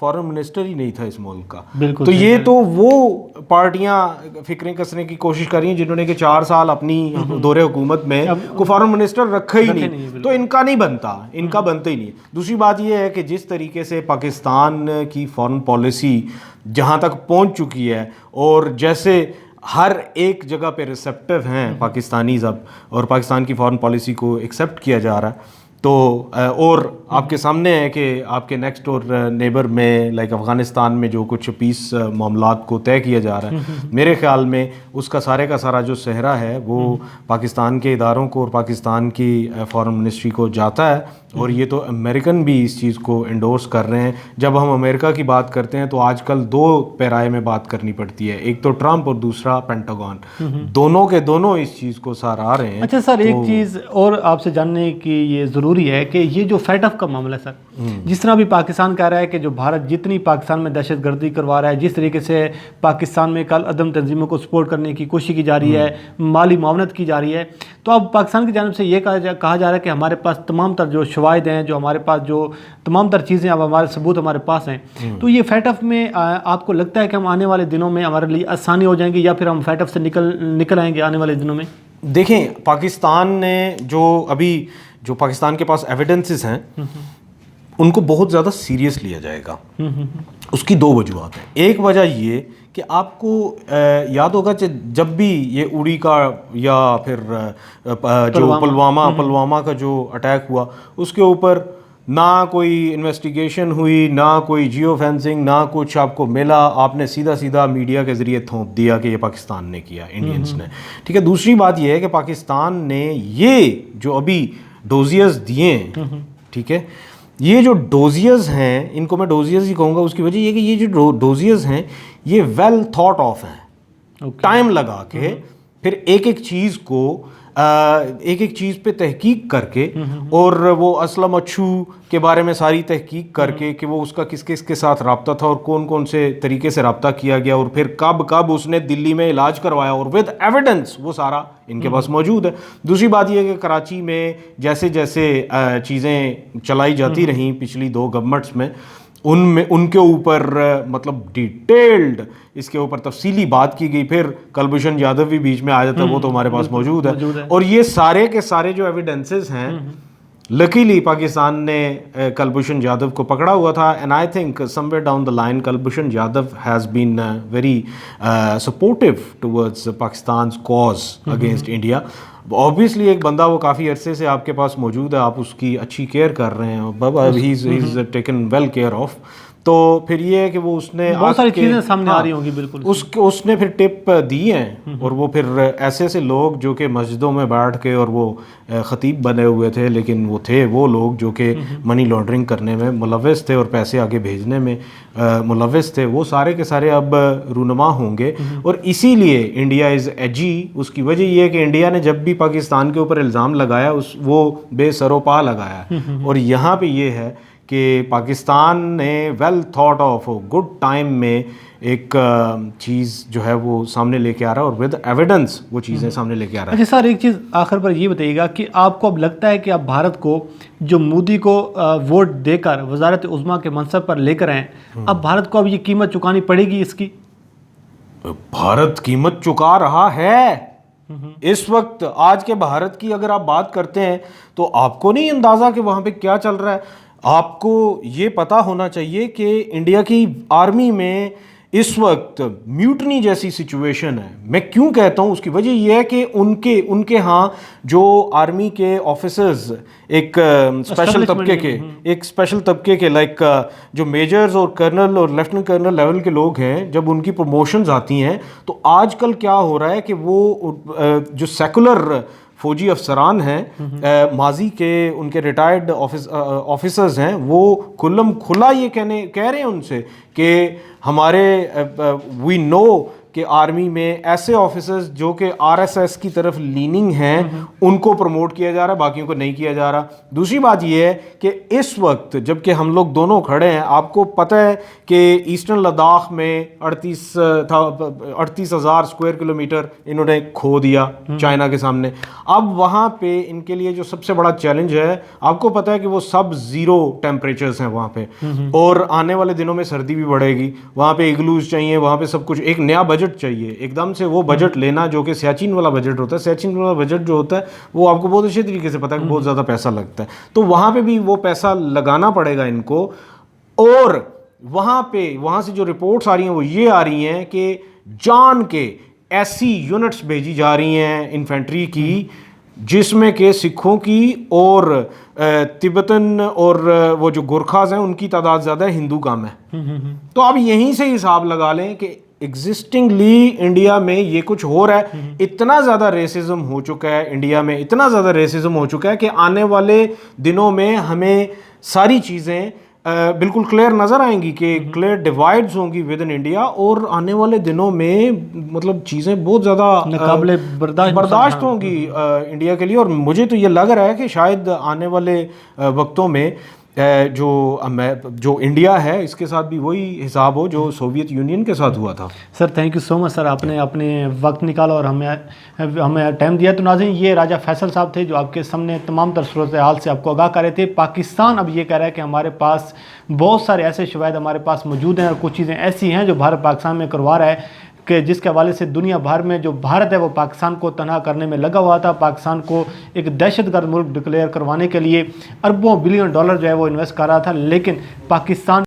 Foreign minister ہی نہیں تھا اس ملک کا. بالکل. تو یہ تو وہ پارٹیاں فکریں کسنے کی کوشش کر رہی ہیں جنہوں نے کہ 4 سال اپنی دور حکومت میں کو فارن منسٹر رکھا ہی نہیں, تو ان کا نہیں بنتا, ان کا بنتا ہی نہیں. دوسری بات یہ ہے کہ جس طریقے سے پاکستان کی فارن پالیسی جہاں تک پہنچ چکی ہے, اور جیسے ہر ایک جگہ پہ ریسیپٹیو ہیں پاکستانیز اب, اور پاکستان کی فارن پالیسی کو ایکسیپٹ کیا جا رہا ہے, تو اور آپ کے سامنے ہے کہ آپ کے نیکسٹ ڈور نیبر میں لائک افغانستان میں جو کچھ پیس معاملات کو طے کیا جا رہا ہے, میرے خیال میں اس کا سارا جو صحرا ہے وہ پاکستان کے اداروں کو اور پاکستان کی فارن منسٹری کو جاتا ہے, اور یہ تو امریکن بھی اس چیز کو انڈورس کر رہے ہیں. جب ہم امریکہ کی بات کرتے ہیں تو آج کل 2 پیرائے میں بات کرنی پڑتی ہے, ایک تو ٹرمپ اور دوسرا پینٹاگون, دونوں کے دونوں اس چیز کو سراہ رہے ہیں. اچھا سر, ایک چیز اور آپ سے جاننے کی یہ ضروری ہے کہ یہ جو فیٹ آف کا معاملہ ہے سر, جس طرح بھی پاکستان کہہ رہا ہے کہ جو بھارت جتنی پاکستان میں دہشت گردی کروا رہا ہے, جس طریقے سے پاکستان میں کل عدم تنظیموں کو سپورٹ کرنے کی کوشش کی جا رہی ہے, مالی معاونت کی جا رہی ہے, تو اب پاکستان کی جانب سے یہ کہا جا رہا ہے کہ ہمارے پاس تمام تر جو شواہد ہیں, جو ہمارے پاس جو تمام تر چیزیں اب ہمارے ثبوت ہمارے پاس ہیں, تو یہ فیٹ آف میں آپ کو لگتا ہے کہ ہم آنے والے دنوں میں ہمارے لیے آسانی ہو جائیں گی, یا پھر ہم فیٹ آف سے نکل آئیں گے آنے والے دنوں میں؟ دیکھیں, پاکستان نے جو پاکستان کے پاس ایویڈنسز ہیں ان کو بہت زیادہ سیریس لیا جائے گا. اس کی 2 وجوہات ہیں. ایک وجہ یہ کہ آپ کو یاد ہوگا جب بھی یہ اڑی کا یا پھر جو پلوامہ کا جو اٹیک ہوا, اس کے اوپر نہ کوئی انویسٹیگیشن ہوئی, نہ کوئی جیو فینسنگ, نہ کچھ آپ کو ملا, آپ نے سیدھا میڈیا کے ذریعے تھوپ دیا کہ یہ پاکستان نے کیا, انڈینس نے. ٹھیک ہے. دوسری بات یہ ہے کہ پاکستان نے یہ جو ابھی ڈوزیئرز دیے ہیں, ٹھیک ہے, یہ جو ڈوزیئرز ہیں ان کو میں ڈوزیئرز ہی کہوں گا. اس کی وجہ یہ کہ یہ جو ڈوزیئرز ہیں یہ ویل تھاٹ آف ہیں, ٹائم لگا کے پھر ایک چیز پہ تحقیق کر کے, اور وہ اسلم اچھو کے بارے میں ساری تحقیق کر کے کہ وہ اس کا کس کے ساتھ رابطہ تھا اور کون سے طریقے سے رابطہ کیا گیا, اور پھر کب اس نے دلی میں علاج کروایا, اور ود ایویڈنس وہ سارا ان کے پاس موجود ہے. دوسری بات یہ ہے کہ کراچی میں جیسے چیزیں چلائی جاتی رہیں پچھلی 2 گورنمنٹس میں, ان کے اوپر مطلب ڈیٹیلڈ اس کے اوپر تفصیلی بات کی گئی. پھر کلبھوشن یادو بھی بیچ میں آ جاتا ہے, وہ تو ہمارے پاس موجود ہے. اور یہ سارے کے سارے جو ایویڈنسز ہیں, لکیلی پاکستان نے کلبھوشن یادو کو پکڑا ہوا تھا, and I think some where down the line Kulbhushan Yadav has been very supportive towards Pakistan's cause against India. Obviously ایک بندہ وہ کافی عرصے سے آپ کے پاس موجود ہے, آپ اس کی اچھی کیئر کر رہے ہیں, بابا ہی is taken well care of. تو پھر یہ ہے کہ وہ اس نے بہت ساری چیزیں سامنے آ رہی ہوں گی, بالکل اس نے پھر ٹپ دی ہیں, اور وہ پھر ایسے لوگ جو کہ مسجدوں میں بیٹھ کے, اور وہ خطیب بنے ہوئے تھے, لیکن وہ تھے وہ لوگ جو کہ منی لانڈرنگ کرنے میں ملوث تھے اور پیسے آگے بھیجنے میں ملوث تھے, وہ سارے کے سارے اب رونما ہوں گے. اور اسی لیے انڈیا از ایجی. اس کی وجہ یہ ہے کہ انڈیا نے جب بھی پاکستان کے اوپر الزام لگایا وہ بے سر و پا لگایا, اور یہاں پہ یہ ہے کہ پاکستان نے well thought of good time میں ایک چیز جو ہے وہ سامنے لے کے آ رہا ہے, اور ود ایویڈنس وہ چیزیں سامنے لے کے آ رہا ہے. اچھا سر, ایک چیز آخر پر یہ بتائیے گا کہ آپ کو اب لگتا ہے کہ اب بھارت کو جو مودی کو ووٹ دے کر وزارت عظمیٰ کے منصب پر لے کر آئیں, اب بھارت کو اب یہ قیمت چکانی پڑے گی اس کی؟ بھارت قیمت چکا رہا ہے اس وقت. آج کے بھارت کی اگر آپ بات کرتے ہیں تو آپ کو نہیں اندازہ کہ وہاں پہ کیا چل رہا ہے. آپ کو یہ پتا ہونا چاہیے کہ انڈیا کی آرمی میں اس وقت میوٹنی جیسی سچویشن ہے. میں کیوں کہتا ہوں, اس کی وجہ یہ ہے کہ ان کے ہاں جو آرمی کے آفیسرز ایک اسپیشل طبقے کے لائک جو میجرز اور کرنل اور لیفٹنٹ کرنل لیول کے لوگ ہیں, جب ان کی پروموشنز آتی ہیں تو آج کل کیا ہو رہا ہے کہ وہ جو سیکولر فوجی افسران ہیں, ماضی کے ان کے ریٹائرڈ آفیسرز ہیں, وہ کھلا یہ کہہ رہے ہیں ان سے کہ ہمارے وی نو کہ آرمی میں ایسے آفیسرز جو کہ RSS کی طرف لیننگ ہیں ان کو پروموٹ کیا جا رہا ہے, باقیوں کو نہیں کیا جا رہا. دوسری بات یہ ہے کہ اس وقت جب کہ ہم لوگ دونوں کھڑے ہیں, آپ کو پتہ ہے کہ ایسٹرن لداخ میں 38,000 اسکوائر کلومیٹر انہوں نے کھو دیا چائنا کے سامنے. اب وہاں پہ ان کے لیے جو سب سے بڑا چیلنج ہے, آپ کو پتہ ہے کہ وہ سب زیرو ٹیمپریچرز ہیں وہاں پہ, اور آنے والے دنوں میں سردی بھی بڑھے گی. وہاں پہ ایگلوز چاہیے, وہاں پہ سب کچھ, ایک نیا بجٹ چاہیے. ایک دم سے وہ بجٹ لینا جو کہ سیاچن والا بجٹ ہوتا ہے, سیاچن والا بجٹ جو ہوتا ہے وہ آپ کو بہت اچھے طریقے سے پتہ ہے کہ بہت زیادہ پیسہ لگتا ہے, تو وہاں پہ بھی وہ پیسہ لگانا پڑے گا ان کو. اور وہاں سے جو رپورٹس آ رہی ہیں وہ یہ آ رہی ہیں کہ جان کے ایسی یونٹس بھیجی جا رہی ہیں انفینٹری کی جس میں کہ سکھوں کی اور تبتن اور وہ جو گورکھاز ہیں ان کی تعداد زیادہ ہے, ہندو کم ہے. تو آپ یہیں سے حساب لگا لیں کہ ایگزسٹنگلی انڈیا میں یہ کچھ ہو رہا ہے. اتنا زیادہ ریسزم ہو چکا ہے انڈیا میں, اتنا زیادہ ریسزم ہو چکا ہے کہ آنے والے دنوں میں ہمیں ساری چیزیں بالکل کلیئر نظر آئیں گی, کہ کلیئر ڈیوائڈز ہوں گی ود ان انڈیا, اور آنے والے دنوں میں مطلب چیزیں بہت زیادہ قابل برداشت ہوں گی انڈیا کے لیے. اور مجھے تو یہ لگ رہا ہے کہ شاید آنے والے وقتوں میں جو انڈیا ہے اس کے ساتھ بھی وہی حساب ہو جو سوویت یونین کے ساتھ ہوا تھا. سر تھینک یو سو مچ سر, آپ نے اپنے وقت نکالا اور ہمیں ٹائم دیا. تو ناظرین, یہ راجہ فیصل صاحب تھے جو آپ کے سامنے تمام تر صورتحال سے آپ کو آگاہ کر رہے تھے. پاکستان اب یہ کہہ رہا ہے کہ ہمارے پاس بہت سارے ایسے شواہد ہمارے پاس موجود ہیں, اور کچھ چیزیں ایسی ہیں جو بھارت پاکستان میں کروا رہا ہے کہ جس کے حوالے سے دنیا بھر میں جو بھارت ہے وہ پاکستان کو تنہا کرنے میں لگا ہوا تھا. پاکستان کو ایک دہشت گرد ملک ڈکلیئر کروانے کے لیے اربوں بلین ڈالر جو ہے وہ انویسٹ کر رہا تھا, لیکن پاکستان